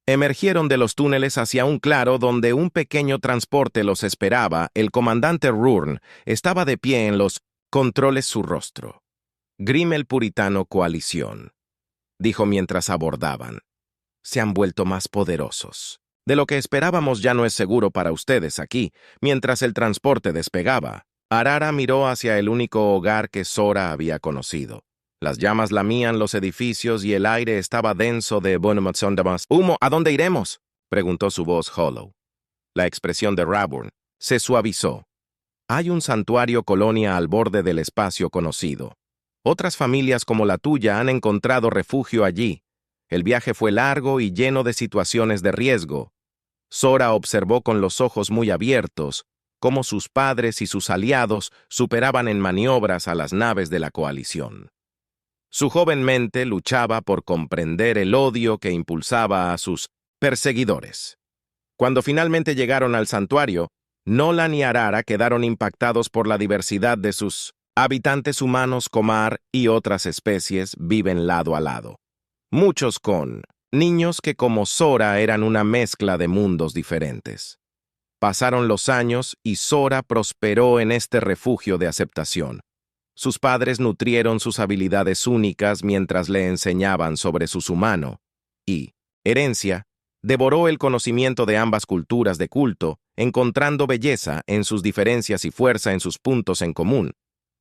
Emergieron de los túneles hacia un claro donde un pequeño transporte los esperaba. El comandante Rourne estaba de pie en los controles, su rostro. «Grim el puritano coalición», dijo mientras abordaban. «Se han vuelto más poderosos. De lo que esperábamos ya no es seguro para ustedes aquí». Mientras el transporte despegaba, Arara miró hacia el único hogar que Sora había conocido. Las llamas lamían los edificios y el aire estaba denso de humo. ¿A dónde iremos?, preguntó su voz hollow. La expresión de Raburn se suavizó. Hay un santuario colonia al borde del espacio conocido. Otras familias como la tuya han encontrado refugio allí. El viaje fue largo y lleno de situaciones de riesgo. Sora observó con los ojos muy abiertos cómo sus padres y sus aliados superaban en maniobras a las naves de la coalición. Su joven mente luchaba por comprender el odio que impulsaba a sus perseguidores. Cuando finalmente llegaron al santuario, Nolan y Arara quedaron impactados por la diversidad de sus habitantes humanos. Comar y otras especies viven lado a lado. Muchos con niños que como Sora eran una mezcla de mundos diferentes. Pasaron los años y Sora prosperó en este refugio de aceptación. Sus padres nutrieron sus habilidades únicas mientras le enseñaban sobre su humano y herencia. Devoró el conocimiento de ambas culturas de culto, encontrando belleza en sus diferencias y fuerza en sus puntos en común.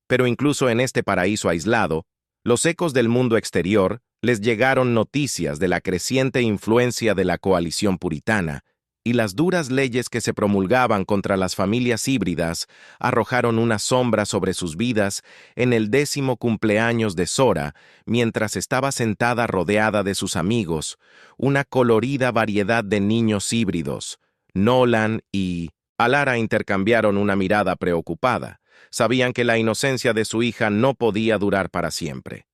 Pero incluso en este paraíso aislado, los ecos del mundo exterior les llegaron noticias de la creciente influencia de la coalición puritana, y las duras leyes que se promulgaban contra las familias híbridas arrojaron una sombra sobre sus vidas en el 10º cumpleaños de Sora, mientras estaba sentada rodeada de sus amigos, una colorida variedad de niños híbridos. Nolan y Alara intercambiaron una mirada preocupada. Sabían que la inocencia de su hija no podía durar para siempre.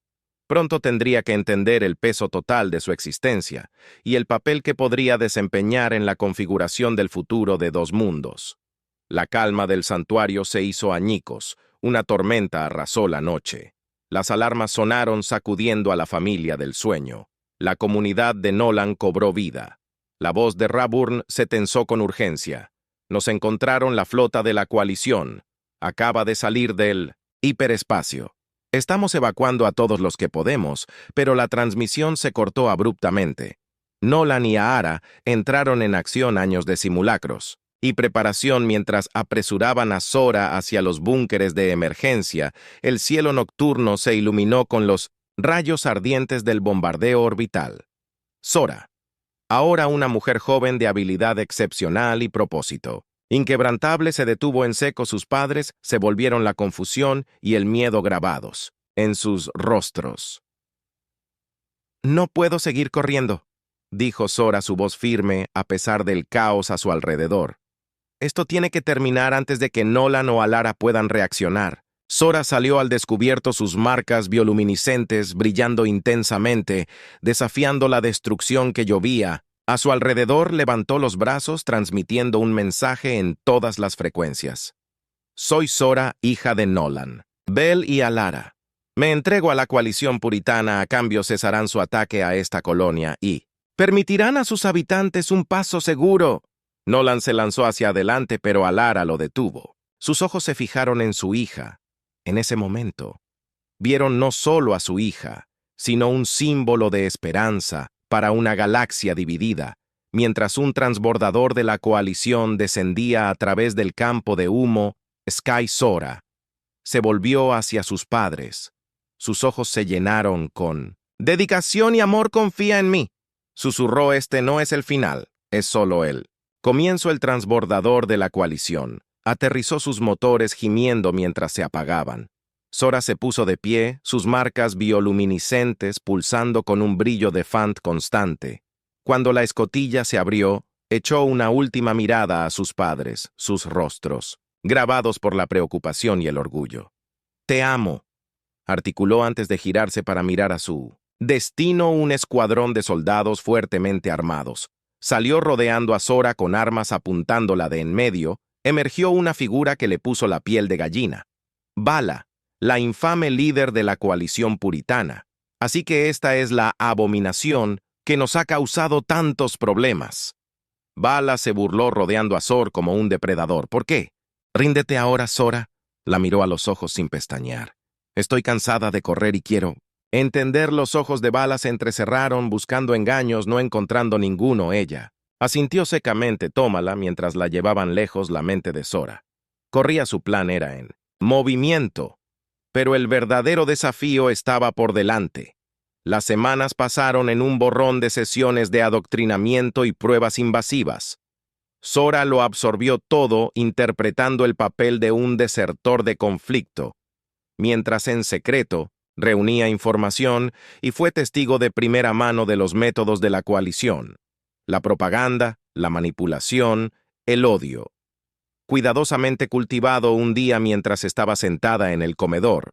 Pronto tendría que entender el peso total de su existencia y el papel que podría desempeñar en la configuración del futuro de dos mundos. La calma del santuario se hizo añicos, una tormenta arrasó la noche. Las alarmas sonaron sacudiendo a la familia del sueño. La comunidad de Nolan cobró vida. La voz de Raburn se tensó con urgencia. Nos encontraron la flota de la coalición. Acaba de salir del hiperespacio. Estamos evacuando a todos los que podemos, pero la transmisión se cortó abruptamente. Nolan y Aara entraron en acción años de simulacros y preparación mientras apresuraban a Sora hacia los búnkeres de emergencia. El cielo nocturno se iluminó con los rayos ardientes del bombardeo orbital. Sora, ahora una mujer joven de habilidad excepcional y propósito. Inquebrantable, se detuvo en seco. Sus padres se volvieron la confusión y el miedo grabados en sus rostros. «No puedo seguir corriendo», dijo Sora, su voz firme a pesar del caos a su alrededor. «Esto tiene que terminar antes de que Nolan o Alara puedan reaccionar». Sora salió al descubierto, sus marcas bioluminiscentes brillando intensamente, desafiando la destrucción que llovía. A su alrededor levantó los brazos, transmitiendo un mensaje en todas las frecuencias. «Soy Sora, hija de Nolan, Bel y Alara. Me entrego a la coalición puritana, a cambio cesarán su ataque a esta colonia y permitirán a sus habitantes un paso seguro». Nolan se lanzó hacia adelante, pero Alara lo detuvo. Sus ojos se fijaron en su hija. En ese momento, vieron no solo a su hija, sino un símbolo de esperanza para una galaxia dividida, mientras un transbordador de la coalición descendía a través del campo de humo. Sky Sora se volvió hacia sus padres. Sus ojos se llenaron con «Dedicación y amor, confía en mí», susurró. «Este no es el final, es solo el comienzo». El transbordador de la coalición aterrizó, sus motores gimiendo mientras se apagaban. Sora se puso de pie, sus marcas bioluminiscentes pulsando con un brillo de Fant constante. Cuando la escotilla se abrió, echó una última mirada a sus padres, sus rostros grabados por la preocupación y el orgullo. «Te amo», articuló antes de girarse para mirar a su destino. Un escuadrón de soldados fuertemente armados salió rodeando a Sora con armas apuntándola de en medio. Emergió una figura que le puso la piel de gallina. Vala, la infame líder de la coalición puritana. «Así que esta es la abominación que nos ha causado tantos problemas». Vala se burló rodeando a Sora como un depredador. «¿Por qué? Ríndete ahora, Sora». La miró a los ojos sin pestañear. «Estoy cansada de correr y quiero entender». Los ojos de Vala se entrecerraron buscando engaños, no encontrando ninguno. Ella asintió secamente. «Tómala», mientras la llevaban lejos. La mente de Sora corría. Su plan era en movimiento. Pero el verdadero desafío estaba por delante. Las semanas pasaron en un borrón de sesiones de adoctrinamiento y pruebas invasivas. Zora lo absorbió todo interpretando el papel de un desertor de conflicto, mientras en secreto reunía información y fue testigo de primera mano de los métodos de la coalición: la propaganda, la manipulación, el odio. Cuidadosamente cultivado un día mientras estaba sentada en el comedor,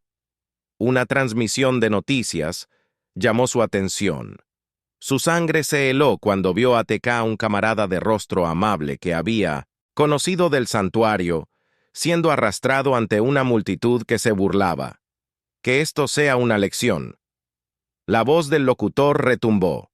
una transmisión de noticias llamó su atención. Su sangre se heló cuando vio a TK, un camarada de rostro amable que había conocido del santuario, siendo arrastrado ante una multitud que se burlaba. Que esto sea una lección. La voz del locutor retumbó.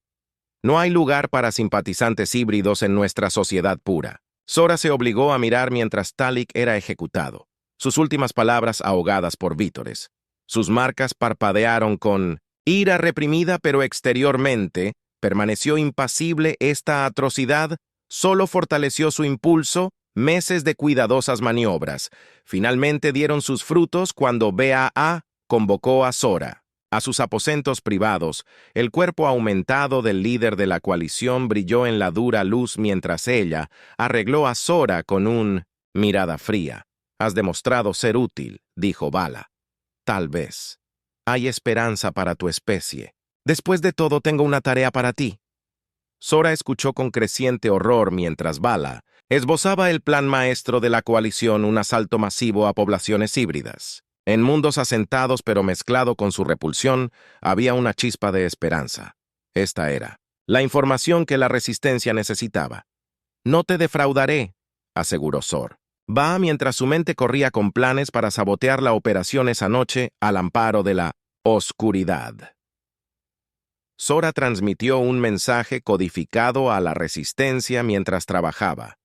No hay lugar para simpatizantes híbridos en nuestra sociedad pura. Zora se obligó a mirar mientras Talik era ejecutado, sus últimas palabras ahogadas por vítores. Sus marcas parpadearon con ira reprimida, pero exteriormente permaneció impasible. Esta atrocidad solo fortaleció su impulso. Meses de cuidadosas maniobras finalmente dieron sus frutos cuando BAA convocó a Zora a sus aposentos privados. El cuerpo aumentado del líder de la coalición brilló en la dura luz mientras ella arregló a Zora con un mirada fría. «Has demostrado ser útil», dijo Vala. «Tal vez. Hay esperanza para tu especie. Después de todo, tengo una tarea para ti». Zora escuchó con creciente horror mientras Vala esbozaba el plan maestro de la coalición: un asalto masivo a poblaciones híbridas. En mundos asentados pero mezclado con su repulsión, había una chispa de esperanza. Esta era la información que la resistencia necesitaba. «No te defraudaré», aseguró Zor. Va mientras su mente corría con planes para sabotear la operación esa noche al amparo de la oscuridad. Zora transmitió un mensaje codificado a la resistencia mientras trabajaba.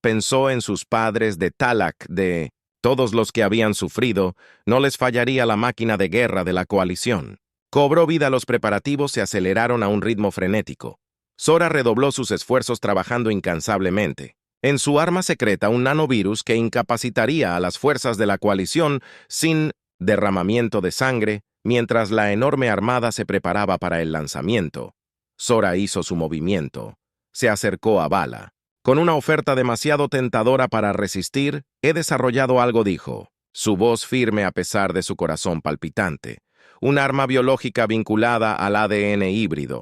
Pensó en sus padres de Talak, de todos los que habían sufrido. No les fallaría la máquina de guerra de la coalición. Cobró vida. Los preparativos se aceleraron a un ritmo frenético. Zora redobló sus esfuerzos trabajando incansablemente en su arma secreta, un nanovirus que incapacitaría a las fuerzas de la coalición sin derramamiento de sangre. Mientras la enorme armada se preparaba para el lanzamiento, Zora hizo su movimiento. Se acercó a Vala. Con una oferta demasiado tentadora para resistir, «He desarrollado algo», dijo, su voz firme a pesar de su corazón palpitante. «Un arma biológica vinculada al ADN híbrido.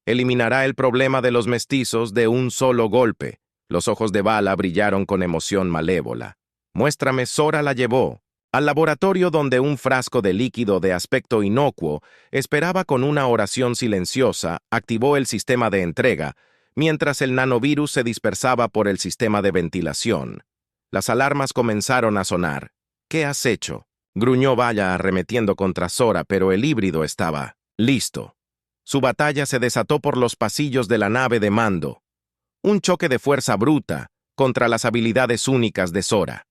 Eliminará el problema de los mestizos de un solo golpe». Los ojos de Vala brillaron con emoción malévola. «Muéstrame». Zora la llevó al laboratorio, donde un frasco de líquido de aspecto inocuo esperaba. Con una oración silenciosa, activó el sistema de entrega, mientras el nanovirus se dispersaba por el sistema de ventilación. Las alarmas comenzaron a sonar. «¿Qué has hecho?», gruñó Vala arremetiendo contra Zora, pero el híbrido estaba listo. Su batalla se desató por los pasillos de la nave de mando. Un choque de fuerza bruta contra las habilidades únicas de Zora.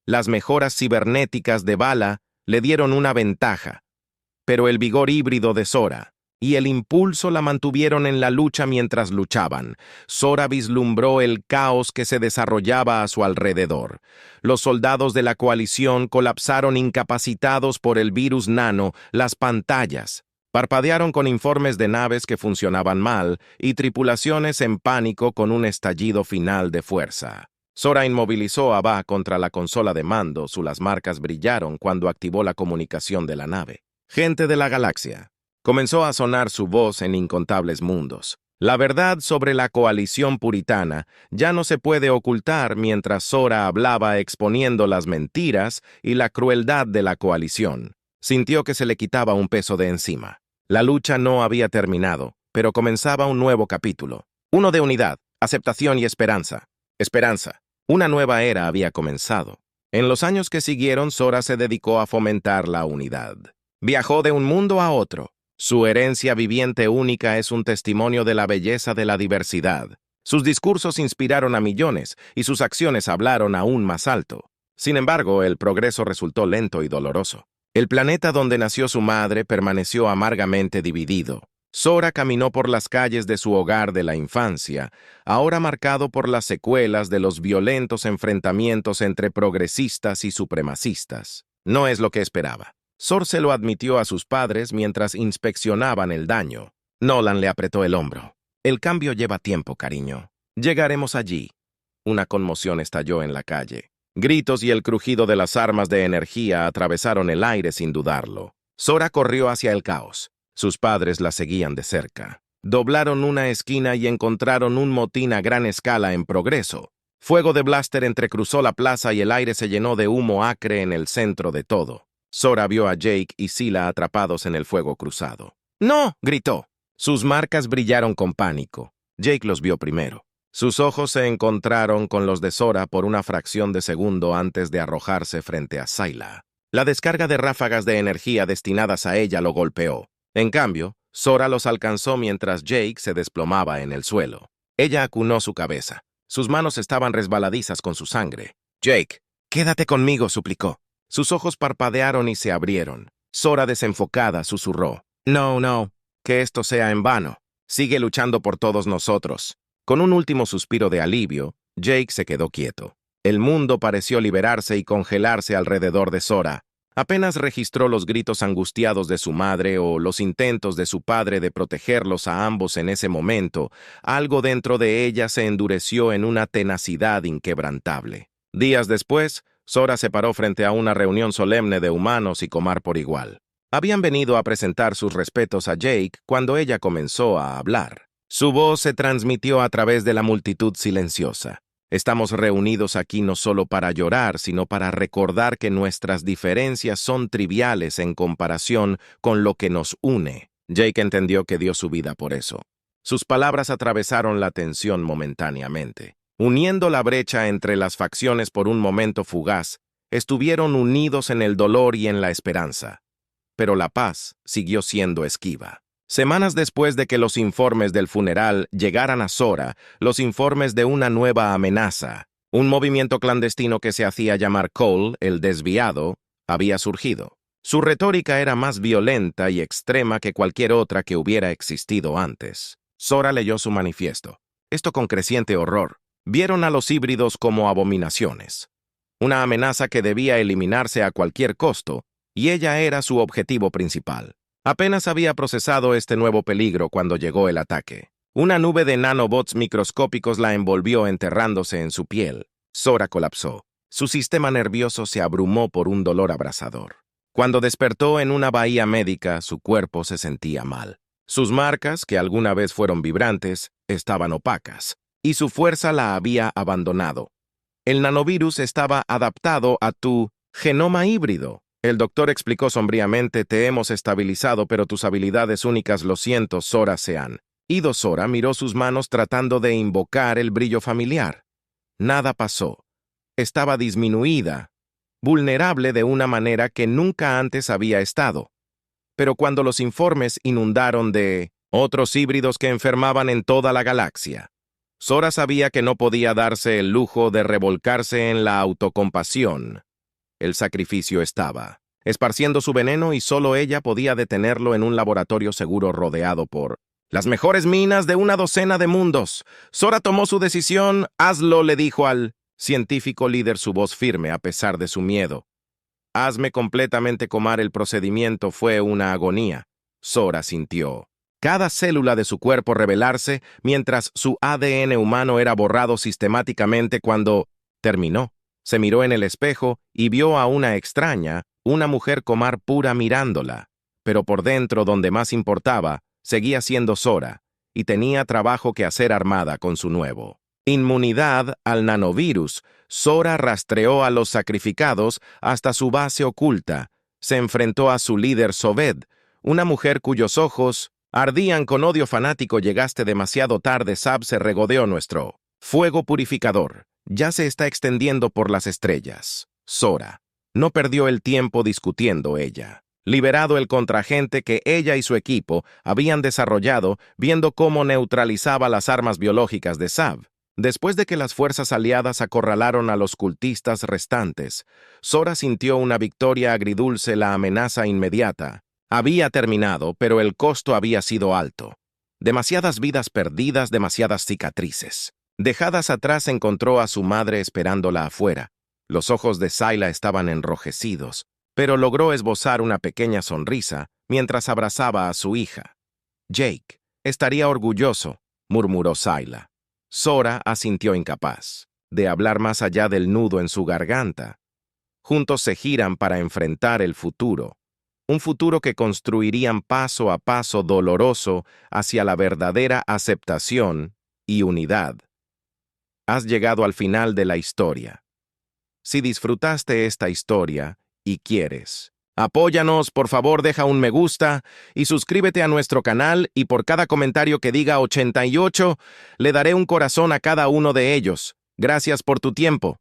Las mejoras cibernéticas de Vala le dieron una ventaja, pero el vigor híbrido de Zora y el impulso la mantuvieron en la lucha mientras luchaban. Zora vislumbró el caos que se desarrollaba a su alrededor. Los soldados de la coalición colapsaron incapacitados por el virus nano. Las pantallas parpadearon con informes de naves que funcionaban mal y tripulaciones en pánico con un estallido final de fuerza. Zora inmovilizó a Va contra la consola de mando. Las marcas brillaron cuando activó la comunicación de la nave. «Gente de la galaxia», comenzó a sonar su voz en incontables mundos. La verdad sobre la coalición puritana ya no se puede ocultar. Mientras Zora hablaba exponiendo las mentiras y la crueldad de la coalición, sintió que se le quitaba un peso de encima. La lucha no había terminado, pero comenzaba un nuevo capítulo. Uno de unidad, aceptación y esperanza. Esperanza. Una nueva era había comenzado. En los años que siguieron, Zora se dedicó a fomentar la unidad. Viajó de un mundo a otro. Su herencia viviente única es un testimonio de la belleza de la diversidad. Sus discursos inspiraron a millones y sus acciones hablaron aún más alto. Sin embargo, el progreso resultó lento y doloroso. El planeta donde nació su madre permaneció amargamente dividido. Zora caminó por las calles de su hogar de la infancia, ahora marcado por las secuelas de los violentos enfrentamientos entre progresistas y supremacistas. No es lo que esperaba. Sor se lo admitió a sus padres mientras inspeccionaban el daño. Nolan le apretó el hombro. El cambio lleva tiempo, cariño. Llegaremos allí. Una conmoción estalló en la calle. Gritos y el crujido de las armas de energía atravesaron el aire sin dudarlo. Sora corrió hacia el caos. Sus padres la seguían de cerca. Doblaron una esquina y encontraron un motín a gran escala en progreso. Fuego de blaster entrecruzó la plaza y el aire se llenó de humo acre en el centro de todo. Sora vio a Jake y Sila atrapados en el fuego cruzado. ¡No!, gritó. Sus marcas brillaron con pánico. Jake los vio primero. Sus ojos se encontraron con los de Sora por una fracción de segundo antes de arrojarse frente a Sila. La descarga de ráfagas de energía destinadas a ella lo golpeó. En cambio, Sora los alcanzó mientras Jake se desplomaba en el suelo. Ella acunó su cabeza. Sus manos estaban resbaladizas con su sangre. «Jake, quédate conmigo», suplicó. Sus ojos parpadearon y se abrieron. Sora, desenfocada, susurró. No, que esto sea en vano. Sigue luchando por todos nosotros». Con un último suspiro de alivio, Jake se quedó quieto. El mundo pareció liberarse y congelarse alrededor de Sora. Apenas registró los gritos angustiados de su madre o los intentos de su padre de protegerlos a ambos en ese momento, algo dentro de ella se endureció en una tenacidad inquebrantable. Días después, Sora se paró frente a una reunión solemne de humanos y Comar por igual. Habían venido a presentar sus respetos a Jake cuando ella comenzó a hablar. Su voz se transmitió a través de la multitud silenciosa. Estamos reunidos aquí no solo para llorar, sino para recordar que nuestras diferencias son triviales en comparación con lo que nos une. Jake entendió que dio su vida por eso. Sus palabras atravesaron la tensión momentáneamente. Uniendo la brecha entre las facciones por un momento fugaz, estuvieron unidos en el dolor y en la esperanza. Pero la paz siguió siendo esquiva. Semanas después de que los informes del funeral llegaran a Sora, los informes de una nueva amenaza, un movimiento clandestino que se hacía llamar Cole, el desviado, había surgido. Su retórica era más violenta y extrema que cualquier otra que hubiera existido antes. Sora leyó su manifiesto. Esto con creciente horror. Vieron a los híbridos como abominaciones. Una amenaza que debía eliminarse a cualquier costo, y ella era su objetivo principal. Apenas había procesado este nuevo peligro cuando llegó el ataque. Una nube de nanobots microscópicos la envolvió enterrándose en su piel. Sora colapsó. Su sistema nervioso se abrumó por un dolor abrasador. Cuando despertó en una bahía médica, su cuerpo se sentía mal. Sus marcas, que alguna vez fueron vibrantes, estaban opacas, y su fuerza la había abandonado. El nanovirus estaba adaptado a tu genoma híbrido. El doctor explicó sombríamente: te hemos estabilizado, pero tus habilidades únicas, lo siento, Sora, se han ido. Sora miró sus manos tratando de invocar el brillo familiar. Nada pasó. Estaba disminuida, vulnerable de una manera que nunca antes había estado. Pero cuando los informes inundaron de otros híbridos que enfermaban en toda la galaxia, Sora sabía que no podía darse el lujo de revolcarse en la autocompasión. El sacrificio estaba esparciendo su veneno y solo ella podía detenerlo en un laboratorio seguro rodeado por las mejores minas de una docena de mundos. Sora tomó su decisión. «Hazlo», le dijo al científico líder, su voz firme a pesar de su miedo. «Hazme completamente Comar». El procedimiento fue una agonía. Sora sintió cada célula de su cuerpo rebelarse mientras su ADN humano era borrado sistemáticamente. Cuando terminó, se miró en el espejo y vio a una extraña, una mujer Comar pura mirándola. Pero por dentro, donde más importaba, seguía siendo Sora, y tenía trabajo que hacer armada con su nuevo inmunidad al nanovirus. Sora rastreó a los sacrificados hasta su base oculta. Se enfrentó a su líder Soved, una mujer cuyos ojos ardían con odio fanático. «Llegaste demasiado tarde, Sab», se regodeó. «Nuestro fuego purificador ya se está extendiendo por las estrellas». Sora no perdió el tiempo discutiendo. Ella liberado el contraagente que ella y su equipo habían desarrollado, viendo cómo neutralizaba las armas biológicas de Sab. Después de que las fuerzas aliadas acorralaron a los cultistas restantes, Sora sintió una victoria agridulce. La amenaza inmediata había terminado, pero el costo había sido alto. Demasiadas vidas perdidas, demasiadas cicatrices. Dejadas atrás, encontró a su madre esperándola afuera. Los ojos de Sila estaban enrojecidos. pero logró esbozar una pequeña sonrisa mientras abrazaba a su hija. Jake estaría orgulloso, murmuró Sayla. Sora asintió incapaz de hablar más allá del nudo en su garganta. Juntos se giran para enfrentar el futuro, un futuro que construirían paso a paso doloroso hacia la verdadera aceptación y unidad. Has llegado al final de la historia. Si disfrutaste esta historia y quieres, apóyanos, por favor deja un me gusta y suscríbete a nuestro canal y por cada comentario que diga 88, le daré un corazón a cada uno de ellos. Gracias por tu tiempo.